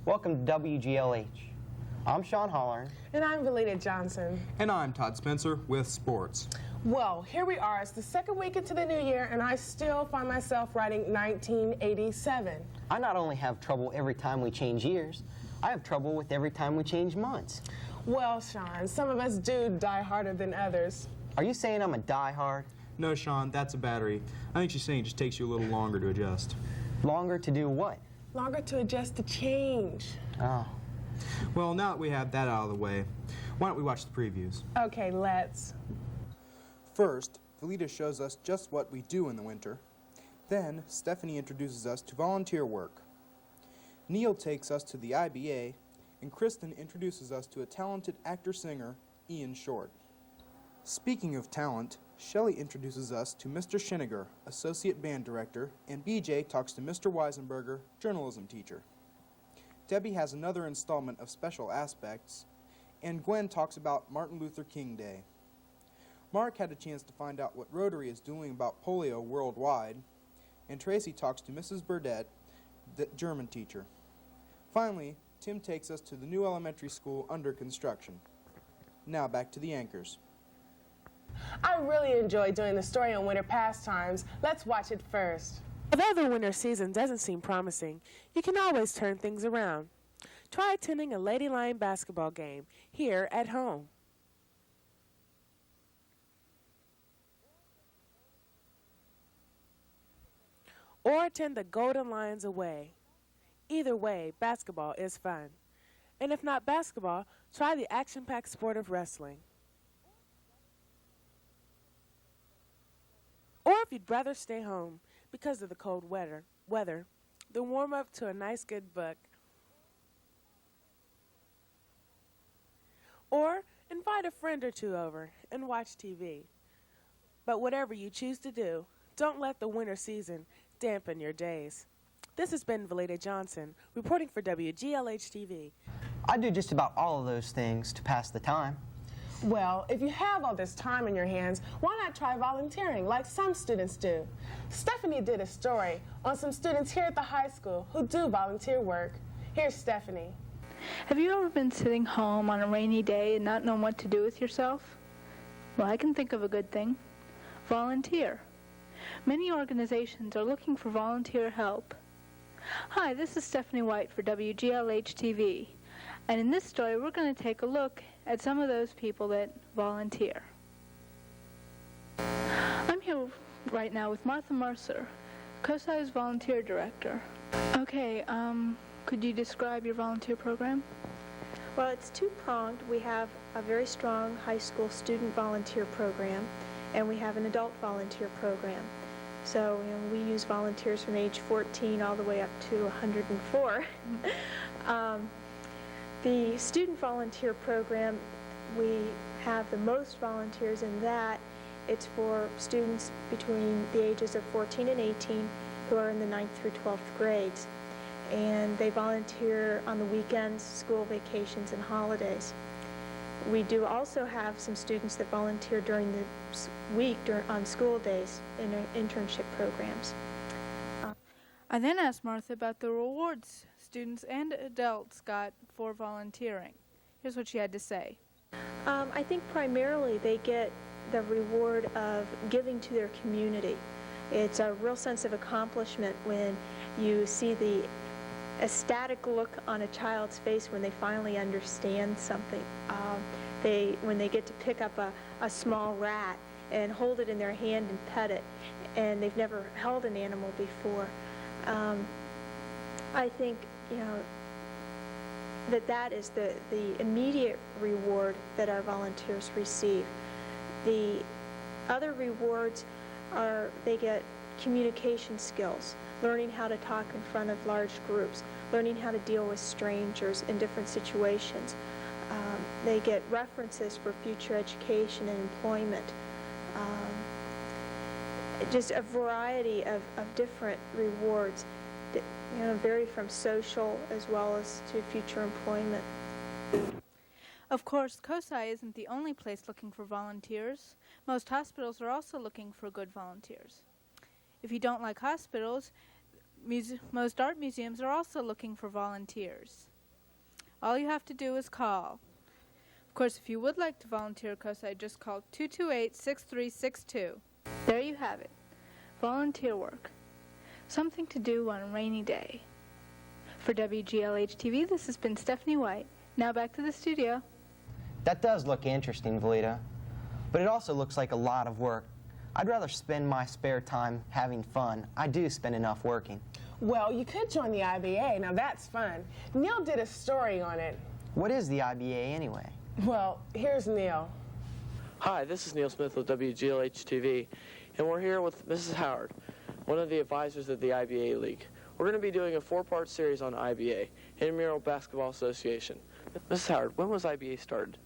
Welcome to WGLH. I'm Sean Holler. And I'm Valita Johnson. And I'm Todd Spencer with sports. Well, here we are. It's the second week into the new year, and I still find myself writing 1987. I not only have trouble every time we change years, I have trouble with every time we change months. Well, Sean, some of us do die harder than others. Are you saying I'm a die-hard? No, Sean, that's a battery. I think she's saying it just takes you a little longer to adjust. Longer to do what? Longer to adjust to change. Oh. Well, now that we have that out of the way, why don't we watch the previews? Okay, let's. First, Valita shows us just what we do in the winter. Then, Stephanie introduces us to volunteer work. Neil takes us to the IBA, and Kristen introduces us to a talented actor-singer, Ian Short. Speaking of talent, Shelley introduces us to Mr. Schiniger, Associate Band Director, and BJ talks to Mr. Weisenberger, Journalism Teacher. Debbie has another installment of Special Aspects, and Gwen talks about Martin Luther King Day. Mark had a chance to find out what Rotary is doing about polio worldwide, and Tracy talks to Mrs. Burdett, the German teacher. Finally, Tim takes us to the new elementary school under construction. Now back to the anchors. I really enjoy doing the story on winter pastimes. Let's watch it first. Although the winter season doesn't seem promising, you can always turn things around. Try attending a Lady Lion basketball game here at home. Or attend the Golden Lions away. Either way, basketball is fun. And if not basketball, try the action-packed sport of wrestling. Or if you'd rather stay home because of the cold weather, then warm up to a nice good book. Or invite a friend or two over and watch TV. But whatever you choose to do, don't let the winter season dampen your days. This has been Valita Johnson, reporting for WGLH-TV. I do just about all of those things to pass the time. Well, if you have all this time in your hands, why not try volunteering like some students do? Stephanie did a story on some students here at the high school who do volunteer work. Here's Stephanie. Have you ever been sitting home on a rainy day and not known what to do with yourself? Well, I can think of a good thing. Volunteer. Many organizations are looking for volunteer help. Hi, this is Stephanie White for WGLH-TV. And in this story, we're going to take a look at some of those people that volunteer. I'm here right now with Martha Mercer, COSI's volunteer director. Okay, could you describe your volunteer program? Well, it's two-pronged. We have a very strong high school student volunteer program, and we have an adult volunteer program. So we use volunteers from age 14 all the way up to 104. The student volunteer program, we have the most volunteers in that. It's for students between the ages of 14 and 18 who are in the 9th through 12th grades. And they volunteer on the weekends, school vacations, and holidays. We do also have some students that volunteer during the week on school days in internship programs. I then asked Martha about the rewards students and adults got for volunteering. Here's what she had to say. I think primarily they get the reward of giving to their community. It's a real sense of accomplishment when you see the ecstatic look on a child's face when they finally understand something. When they get to pick up a small rat and hold it in their hand and pet it, and they've never held an animal before. I think that is the immediate reward that our volunteers receive. The other rewards are they get communication skills, learning how to talk in front of large groups, learning how to deal with strangers in different situations. They get references for future education and employment. Just a variety of different rewards that vary from social as well as to future employment. Of course, COSI isn't the only place looking for volunteers. Most hospitals are also looking for good volunteers. If you don't like hospitals, most art museums are also looking for volunteers. All you have to do is call. Of course, if you would like to volunteer at COSI, just call 228-6362. There you have it. Volunteer work. Something to do on a rainy day. For WGLH-TV, this has been Stephanie White. Now back to the studio. That does look interesting, Valita, but it also looks like a lot of work. I'd rather spend my spare time having fun. I do spend enough working. Well, you could join the IBA. Now that's fun. Neil did a story on it. What is the IBA anyway? Well, here's Neil. Hi, this is Neil Smith with WGLH-TV, and we're here with Mrs. Howard, one of the advisors of the IBA League. We're going to be doing a 4-part series on IBA, Intramural Basketball Association. Mrs. Howard, when was IBA started?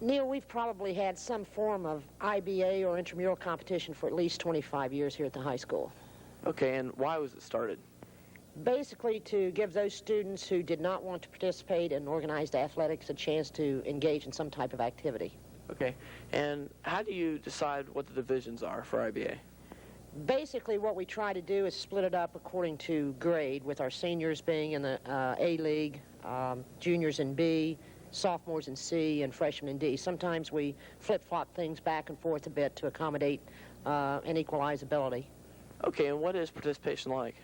Neil, we've probably had some form of IBA or intramural competition for at least 25 years here at the high school. Okay, and why was it started? Basically to give those students who did not want to participate in organized athletics a chance to engage in some type of activity. Okay, and how do you decide what the divisions are for IBA? Basically what we try to do is split it up according to grade, with our seniors being in the A League, juniors in B, sophomores in C, and freshmen in D. Sometimes we flip-flop things back and forth a bit to accommodate and equalize ability. Okay, and what is participation like?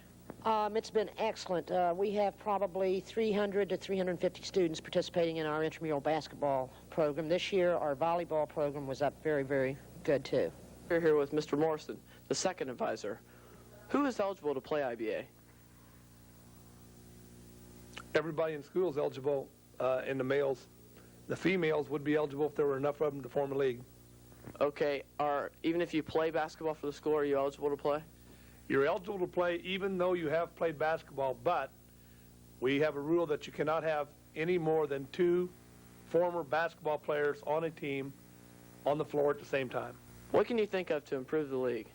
It's been excellent. We have probably 300 to 350 students participating in our intramural basketball program. This year, our volleyball program was up very, very good, too. We're here with Mr. Morrison, the second advisor. Who is eligible to play IBA? Everybody in school is eligible in the males. The females would be eligible if there were enough of them to form a league. Okay, even if you play basketball for the school, are you eligible to play? You're eligible to play even though you have played basketball, but we have a rule that you cannot have any more than 2 former basketball players on a team on the floor at the same time. What can you think of to improve the league?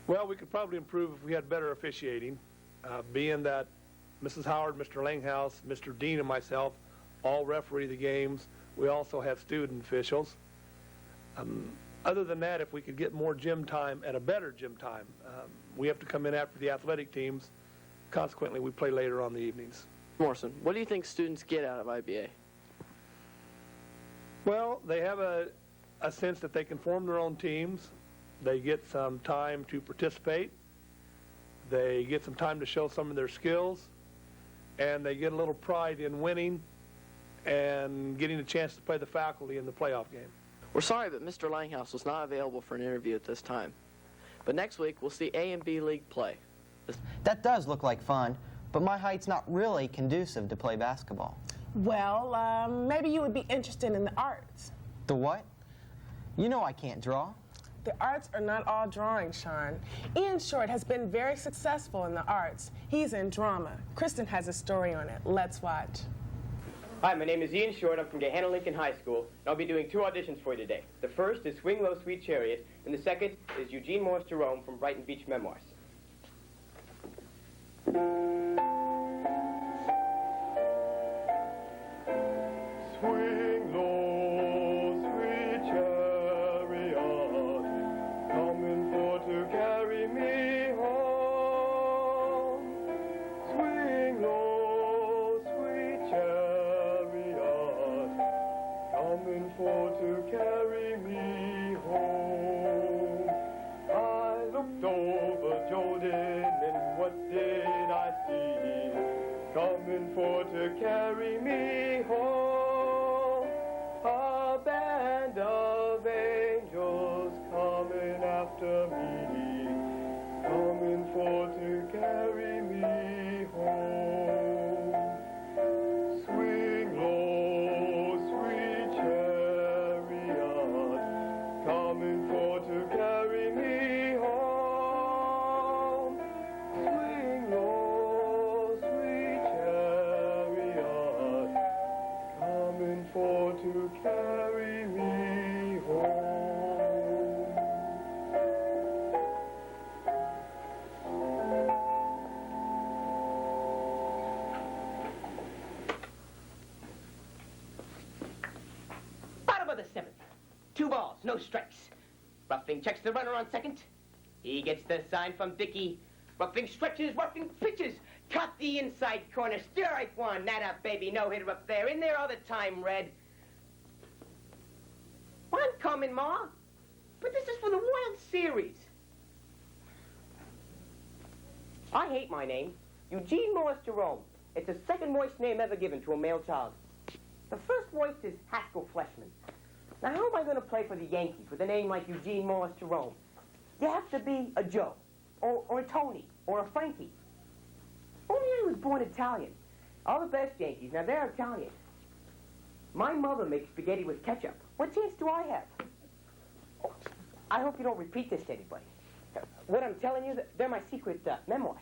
Well, we could probably improve if we had better officiating, being that Mrs. Howard, Mr. Langhouse, Mr. Dean, and myself all referee the games. We also have student officials. Other than that, if we could get more gym time and a better gym time, we have to come in after the athletic teams. Consequently, we play later on the evenings. Morrison, what do you think students get out of IBA? Well, they have a sense that they can form their own teams. They get some time to participate. They get some time to show some of their skills. And they get a little pride in winning and getting a chance to play the faculty in the playoff game. We're sorry, but Mr. Langhouse was not available for an interview at this time. But next week, we'll see A and B League play. That does look like fun, but my height's not really conducive to play basketball. Well, maybe you would be interested in the arts. The what? You know I can't draw. The arts are not all drawing, Sean. Ian Short has been very successful in the arts. He's in drama. Kristen has a story on it. Let's watch. Hi, my name is Ian Short. I'm from Gahanna Lincoln High School, and I'll be doing 2 auditions for you today. The first is Swing Low, Sweet Chariot, and the second is Eugene Morris Jerome from Brighton Beach Memoirs. Swing low, sweet chariot, coming for to carry me home. Swing low, sweet chariot, coming for to carry me home. I looked over Jordan, and what did I see? Coming for to carry me home. A band of angels coming after me, coming for to carry me home. Swing low, sweet chariot, coming for to carry me home. Swing low, sweet chariot, coming for to carry me home. Bottom of the 7th. 2 balls, no strikes. Ruffing checks the runner on second. He gets the sign from Dickey. Ruffing stretches, Ruffing pitches. cut the inside corner. Strike one. That up, baby. No hitter up there. In there all the time, Red. I'm coming, Ma. But this is for the World Series. I hate my name. Eugene Morris Jerome. It's the second worst name ever given to a male child. The first worst is Haskell Fleshman. Now, how am I going to play for the Yankees with a name like Eugene Morris Jerome? You have to be a Joe, or a Tony, or a Frankie. Only I was born Italian. All the best Yankees, now they're Italian. My mother makes spaghetti with ketchup. What chance do I have? Oh, I hope you don't repeat this to anybody. What I'm telling you, they're my secret memoirs.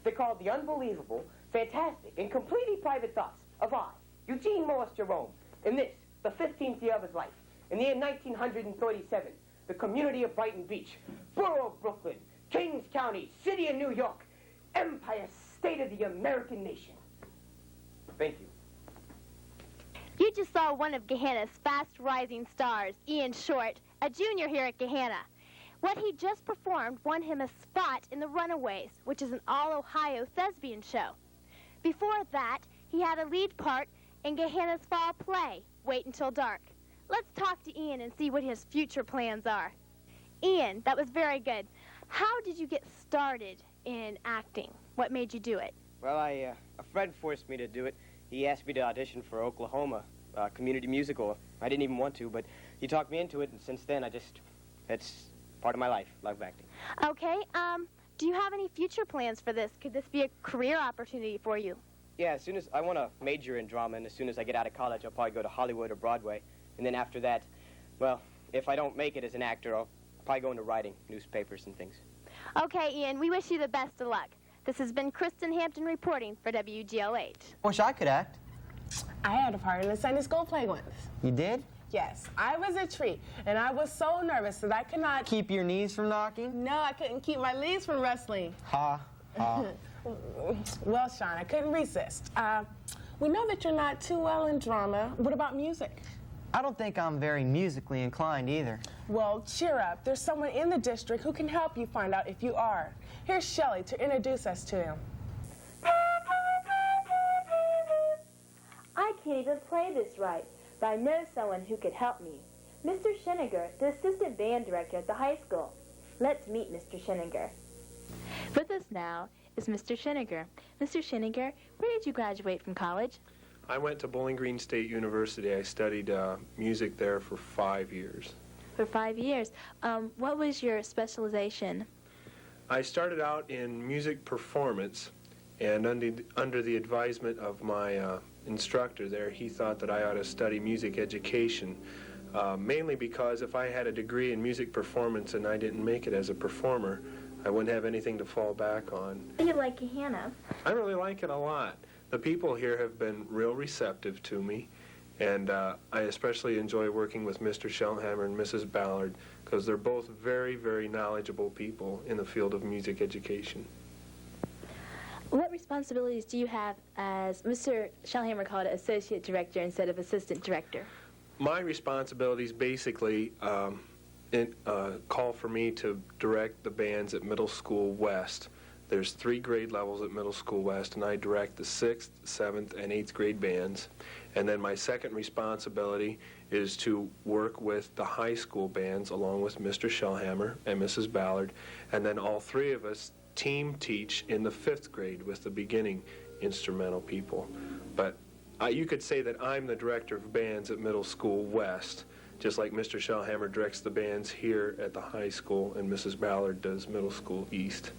They're called The Unbelievable, Fantastic, and Completely Private Thoughts of I, Eugene Morris Jerome, in this, the 15th year of his life, in the year 1937, the community of Brighton Beach, borough of Brooklyn, Kings County, city of New York, Empire State of the American nation. Thank you. You just saw one of Gahanna's fast-rising stars, Ian Short, a junior here at Gahanna. What he just performed won him a spot in The Runaways, which is an all-Ohio thespian show. Before that, he had a lead part in Gahanna's fall play, Wait Until Dark. Let's talk to Ian and see what his future plans are. Ian, that was very good. How did you get started in acting? What made you do it? Well, a friend forced me to do it. He asked me to audition for Oklahoma, community musical. I didn't even want to, but he talked me into it, and since then, it's part of my life, love acting. Okay, do you have any future plans for this? Could this be a career opportunity for you? Yeah, as soon as I want to major in drama, and as soon as I get out of college, I'll probably go to Hollywood or Broadway. And then after that, well, if I don't make it as an actor, I'll probably go into writing, newspapers and things. Okay, Ian, we wish you the best of luck. This has been Kristen Hampton reporting for WGLH. Wish I could act. I had a part in the Sunday school play once. You did? Yes, I was a treat, and I was so nervous that I could not... Keep your knees from knocking? No, I couldn't keep my legs from wrestling. Ha, ha. Well, Sean, I couldn't resist. We know that you're not too well in drama. What about music? I don't think I'm very musically inclined either. Well, cheer up. There's someone in the district who can help you find out if you are. Here's Shelley to introduce us to him. I can't even play this right, but I know someone who could help me. Mr. Scheninger, the assistant band director at the high school. Let's meet Mr. Scheninger. With us now is Mr. Scheninger. Mr. Scheninger, where did you graduate from college? I went to Bowling Green State University. I studied music there for 5 years. For 5 years. What was your specialization? I started out in music performance, and under the advisement of my instructor there, he thought that I ought to study music education, mainly because if I had a degree in music performance and I didn't make it as a performer, I wouldn't have anything to fall back on. Do you like Gahanna? I really like it a lot. The people here have been real receptive to me, and I especially enjoy working with Mr. Shellhammer and Mrs. Ballard because they're both very, very knowledgeable people in the field of music education. What responsibilities do you have as Mr. Shellhammer called it associate director instead of assistant director? My responsibilities basically call for me to direct the bands at Middle School West. There's 3 grade levels at Middle School West, and I direct the 6th, 7th, and 8th grade bands. And then my second responsibility is to work with the high school bands along with Mr. Shellhammer and Mrs. Ballard. And then all 3 of us team teach in the 5th grade with the beginning instrumental people. But you could say that I'm the director of bands at Middle School West, just like Mr. Shellhammer directs the bands here at the high school and Mrs. Ballard does Middle School East.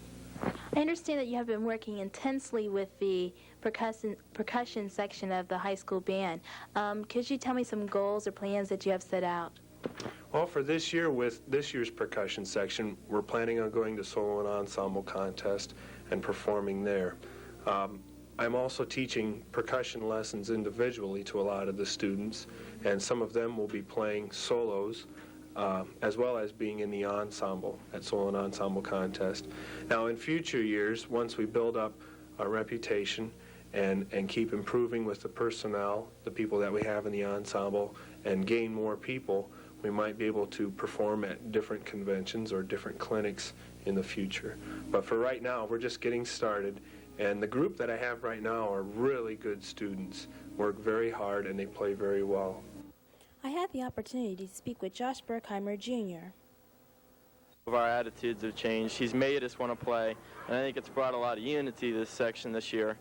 I understand that you have been working intensely with the percussion section of the high school band. Could you tell me some goals or plans that you have set out? Well, for this year, with this year's percussion section, we're planning on going to solo and ensemble contest and performing there. I'm also teaching percussion lessons individually to a lot of the students, and some of them will be playing solos, as well as being in the ensemble at solo and ensemble contest. Now, in future years, once we build up our reputation and keep improving with the personnel, the people that we have in the ensemble, and gain more people, we might be able to perform at different conventions or different clinics in the future. But for right now, we're just getting started, And the group that I have right now are really good students, work very hard, and they play very well. I had the opportunity to speak with Josh Berkheimer, Jr. Our attitudes have changed. He's made us want to play, and I think it's brought a lot of unity to this section this year.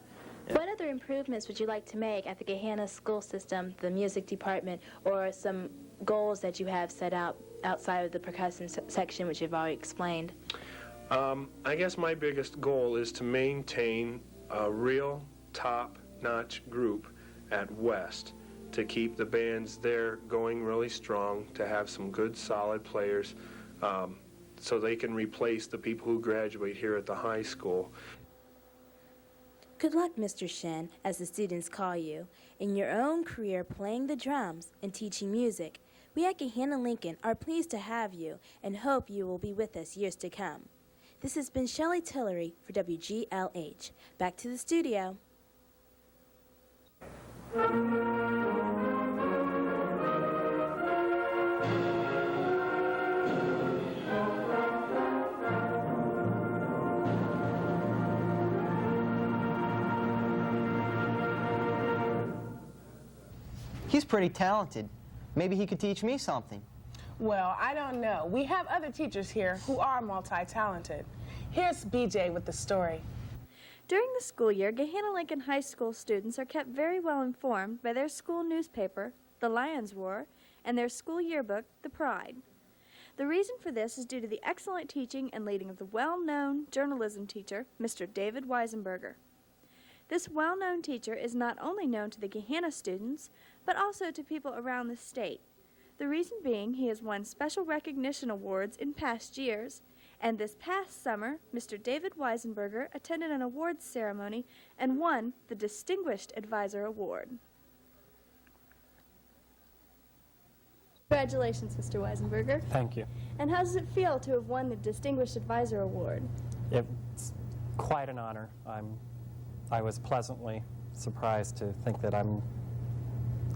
What other improvements would you like to make at the Gahanna school system, the music department, or some goals that you have set out outside of the percussion section, which you've already explained? I guess my biggest goal is to maintain a real top-notch group at West, to keep the bands there going really strong, to have some good, solid players, so they can replace the people who graduate here at the high school. Good luck, Mr. Shen, as the students call you, in your own career playing the drums and teaching music. We at Gahanna Lincoln are pleased to have you and hope you will be with us years to come. This has been Shelley Tillery for WGLH. Back to the studio. He's pretty talented. Maybe he could teach me something. Well, I don't know. We have other teachers here who are multi-talented. Here's BJ with the story. During the school year, Gahanna Lincoln High School students are kept very well informed by their school newspaper, The Lions Roar, and their school yearbook, The Pride. The reason for this is due to the excellent teaching and leading of the well-known journalism teacher, Mr. David Weisenberger. This well-known teacher is not only known to the Gahanna students, but also to people around the state. The reason being he has won special recognition awards in past years, and this past summer, Mr. David Weisenberger attended an awards ceremony and won the Distinguished Advisor Award. Congratulations, Mr. Weisenberger. Thank you. And how does it feel to have won the Distinguished Advisor Award? It's quite an honor. I was pleasantly surprised to think that I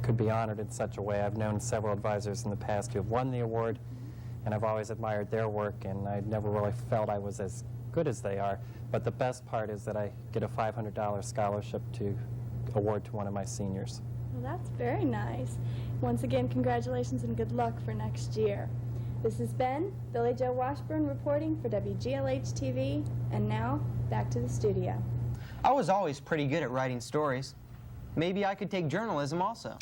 could be honored in such a way. I've known several advisors in the past who have won the award, and I've always admired their work, and I never really felt I was as good as they are. But the best part is that I get a $500 scholarship to award to one of my seniors. Well, that's very nice. Once again, congratulations and good luck for next year. This has been Billy Joe Washburn reporting for WGLH-TV, and now back to the studio. I was always pretty good at writing stories. Maybe I could take journalism also.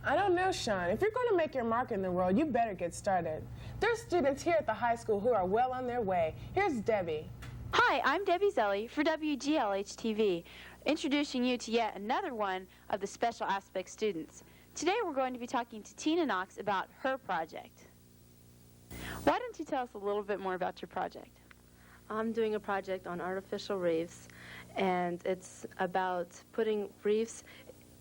I don't know, Sean. If you're going to make your mark in the world, you better get started. There's students here at the high school who are well on their way. Here's Debbie. Hi, I'm Debbie Zelli for WGLH-TV, introducing you to yet another one of the Special Aspects students. Today we're going to be talking to Tina Knox about her project. Why don't you tell us a little bit more about your project? I'm doing a project on artificial reefs, and it's about putting reefs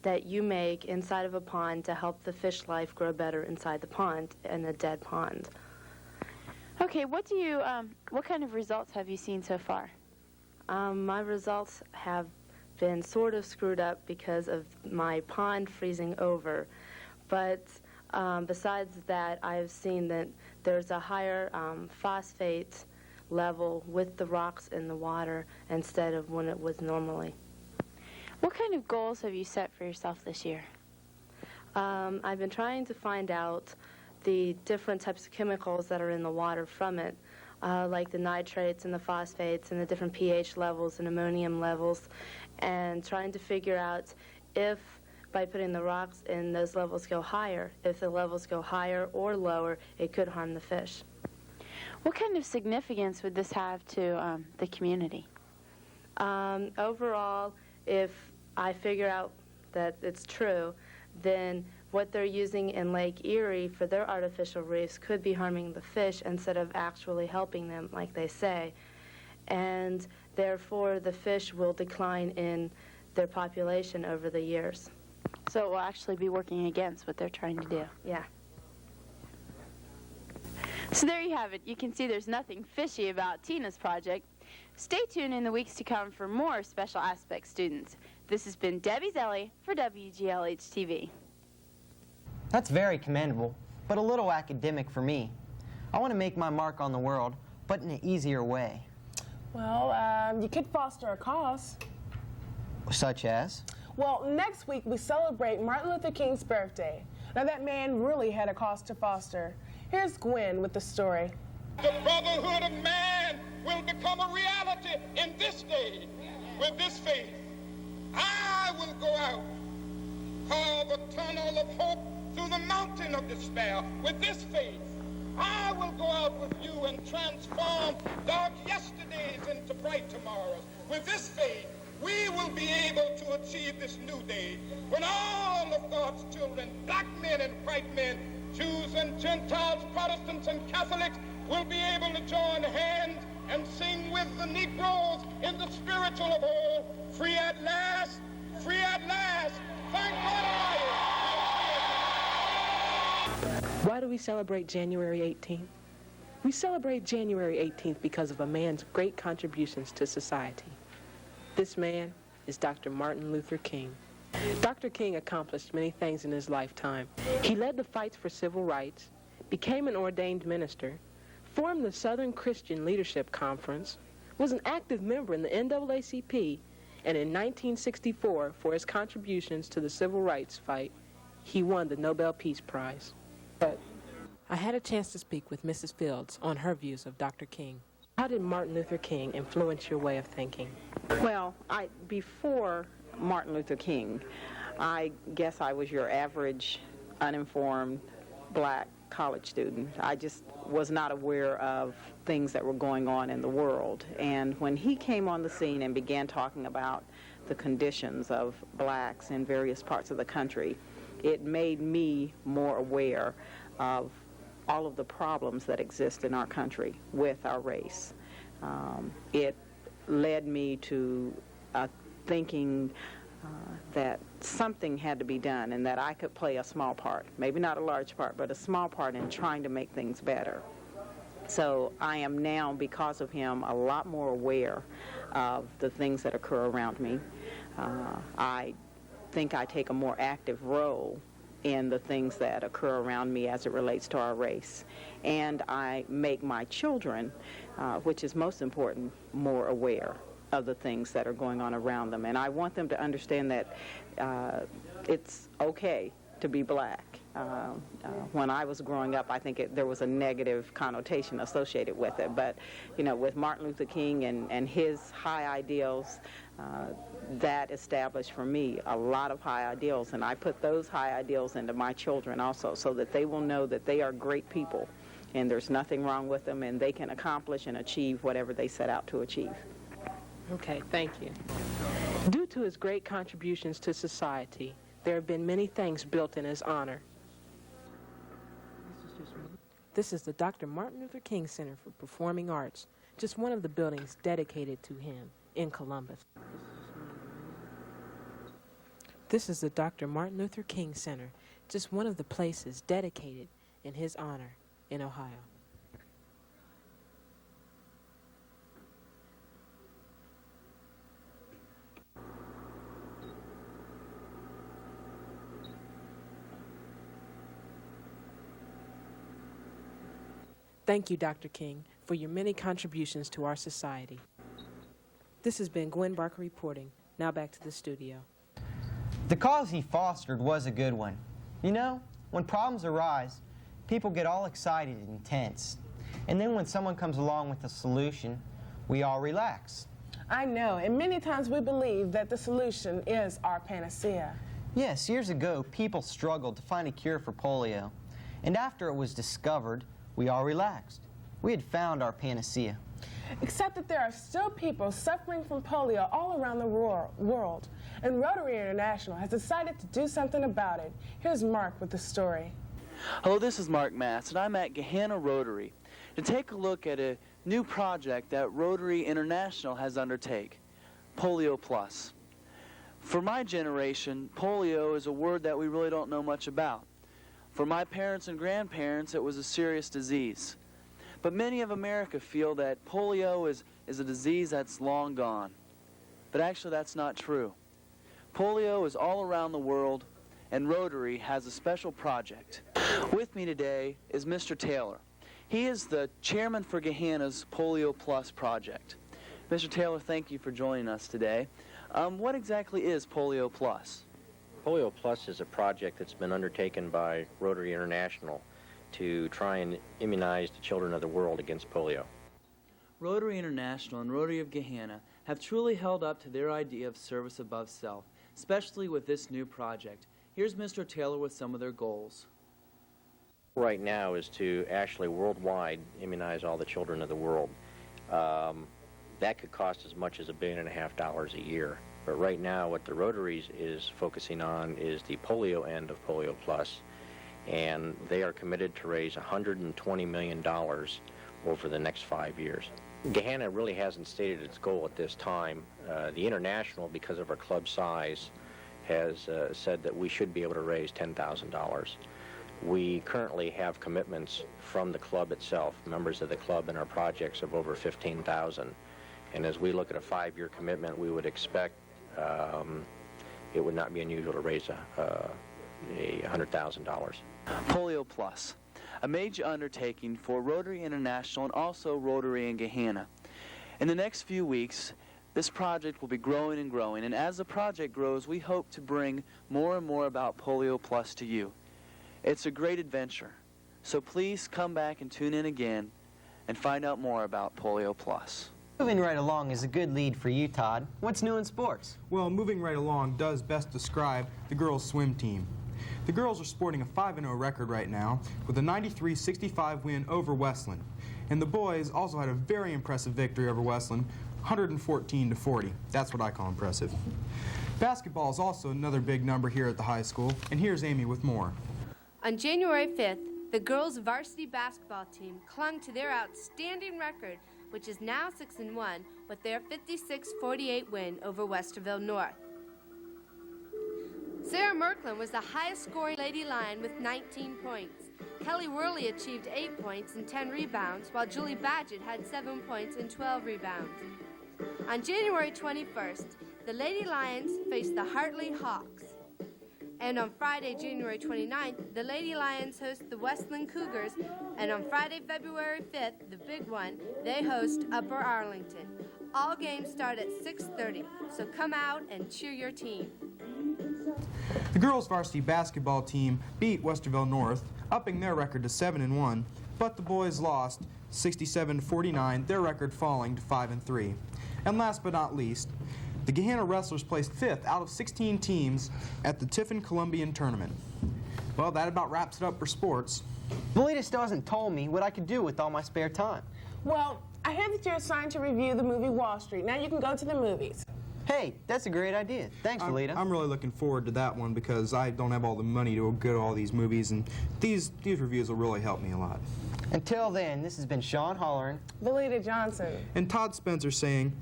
that you make inside of a pond to help the fish life grow better inside the pond, in a dead pond. Okay, what kind of results have you seen so far? My results have been sort of screwed up because of my pond freezing over, but besides that, I've seen that there's a higher phosphate level with the rocks in the water instead of when it was normally. What kind of goals have you set for yourself this year? I've been trying to find out the different types of chemicals that are in the water from it, like the nitrates and the phosphates and the different pH levels and ammonium levels, and trying to figure out if by putting the rocks in those levels go higher. If the levels go higher or lower, it could harm the fish. What kind of significance would this have to the community? Overall, if I figure out that it's true, then what they're using in Lake Erie for their artificial reefs could be harming the fish instead of actually helping them, like they say. And therefore, the fish will decline in their population over the years. So it will actually be working against what they're trying to do. Yeah. So there you have it. You can see there's nothing fishy about Tina's project. Stay tuned in the weeks to come for more Special Aspects students. This has been Debbie Zelli for WGLH-TV. That's very commendable, but a little academic for me. I want to make my mark on the world, but in an easier way. Well, you could foster a cause. Such as? Well, next week we celebrate Martin Luther King's birthday. Now that man really had a cause to foster. Here's Gwen with the story. The brotherhood of man will become a reality in this day. With this faith, I will go out, carve a tunnel of hope through the mountain of despair. With this faith, I will go out with you and transform dark yesterdays into bright tomorrows. With this faith, we will be able to achieve this new day when all of God's children, black men and white men, Jews and Gentiles, Protestants and Catholics, will be able to join hands and sing with the Negroes in the spiritual of all, free at last, free at last. Thank God Almighty. Why do we celebrate January 18th? We celebrate January 18th because of a man's great contributions to society. This man is Dr. Martin Luther King. Dr. King accomplished many things in his lifetime. He led the fights for civil rights, became an ordained minister, formed the Southern Christian Leadership Conference, was an active member in the NAACP, and in 1964, for his contributions to the civil rights fight, he won the Nobel Peace Prize. I had a chance to speak with Mrs. Fields on her views of Dr. King. How did Martin Luther King influence your way of thinking? Well, before Martin Luther King, I guess I was your average, uninformed, black college student. I just was not aware of things that were going on in the world. And when he came on the scene and began talking about the conditions of blacks in various parts of the country, it made me more aware of all of the problems that exist in our country with our race. It led me to thinking that something had to be done and that I could play a small part, maybe not a large part, but a small part in trying to make things better. So I am now, because of him, a lot more aware of the things that occur around me. I think I take a more active role in the things that occur around me as it relates to our race. And I make my children, which is most important, more aware of the things that are going on around them. And I want them to understand that it's okay to be black. When I was growing up, I think there was a negative connotation associated with it. But, you know, with Martin Luther King and his high ideals, that established for me a lot of high ideals. And I put those high ideals into my children also, so that they will know that they are great people and there's nothing wrong with them and they can accomplish and achieve whatever they set out to achieve. Okay, thank you. Due to his great contributions to society, there have been many things built in his honor. This is the Dr. Martin Luther King Center for Performing Arts, just one of the buildings dedicated to him in Columbus. This is the Dr. Martin Luther King Center, just one of the places dedicated in his honor in Ohio. Thank you, Dr. King, for your many contributions to our society. This has been Gwen Barker reporting. Now back to the studio. The cause he fostered was a good one. You know, when problems arise, people get all excited and tense. And then when someone comes along with a solution, we all relax. I know, and many times we believe that the solution is our panacea. Yes, years ago, people struggled to find a cure for polio. And after it was discovered, we all relaxed. We had found our panacea. Except that there are still people suffering from polio all around the world. And Rotary International has decided to do something about it. Here's Mark with the story. Hello, this is Mark Mass, and I'm at Gahanna Rotary to take a look at a new project that Rotary International has undertaken, Polio Plus. For my generation, polio is a word that we really don't know much about. For my parents and grandparents, it was a serious disease. But many of America feel that polio is a disease that's long gone. But actually, that's not true. Polio is all around the world, and Rotary has a special project. With me today is Mr. Taylor. He is the chairman for Gahanna's Polio Plus project. Mr. Taylor, thank you for joining us today. What exactly is Polio Plus? Polio Plus is a project that's been undertaken by Rotary International to try and immunize the children of the world against polio. Rotary International and Rotary of Gahanna have truly held up to their idea of service above self, especially with this new project. Here's Mr. Taylor with some of their goals. Right now is to actually worldwide immunize all the children of the world. That could cost as much as $1.5 billion a year. But right now what the Rotary is focusing on is the polio end of Polio Plus, and they are committed to raise $120 million over the next 5 years. Gahanna really hasn't stated its goal at this time. The International, because of our club size, has said that we should be able to raise $10,000. We currently have commitments from the club itself, members of the club in our projects, of over $15,000. And as we look at a 5-year commitment, we would expect it would not be unusual to raise $100,000. Polio Plus, a major undertaking for Rotary International and also Rotary in Gahanna. In the next few weeks, this project will be growing and growing, and as the project grows, we hope to bring more and more about Polio Plus to you. It's a great adventure, so please come back and tune in again and find out more about Polio Plus. Moving right along is a good lead for you, Todd. What's new in sports? Well, moving right along does best describe the girls' swim team. The girls are sporting a 5-0 record right now with a 93-65 win over Westland. And the boys also had a very impressive victory over Westland, 114-40. That's what I call impressive. Basketball is also another big number here at the high school, and here's Amy with more. On January 5th, the girls' varsity basketball team clung to their outstanding record, which is now 6-1, with their 56-48 win over Westerville North. Sarah Merklin was the highest-scoring Lady Lion with 19 points. Kelly Worley achieved 8 points and 10 rebounds, while Julie Badgett had 7 points and 12 rebounds. On January 21st, the Lady Lions faced the Hartley Hawks. And on Friday, January 29th, the Lady Lions host the Westland Cougars, and on Friday, February 5th, the big one, they host Upper Arlington. All games start at 6:30, so come out and cheer your team. The girls' varsity basketball team beat Westerville North, upping their record to 7-1, but the boys lost 67-49, their record falling to 5-3. And last but not least, the Gahanna Wrestlers placed 5th out of 16 teams at the Tiffin Columbian Tournament. Well, that about wraps it up for sports. Valita still hasn't told me what I could do with all my spare time. Well, I heard that you're assigned to review the movie Wall Street. Now you can go to the movies. Hey, that's a great idea. Thanks, Valita. I'm really looking forward to that one because I don't have all the money to go to all these movies, and these reviews will really help me a lot. Until then, this has been Sean Holler, Valita Johnson, and Todd Spencer saying,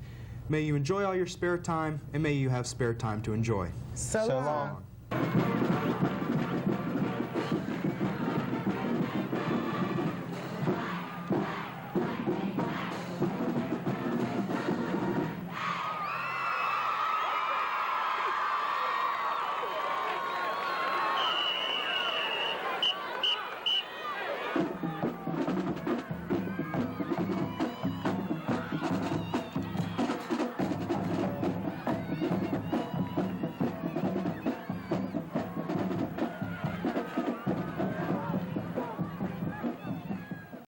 may you enjoy all your spare time, and may you have spare time to enjoy. So long.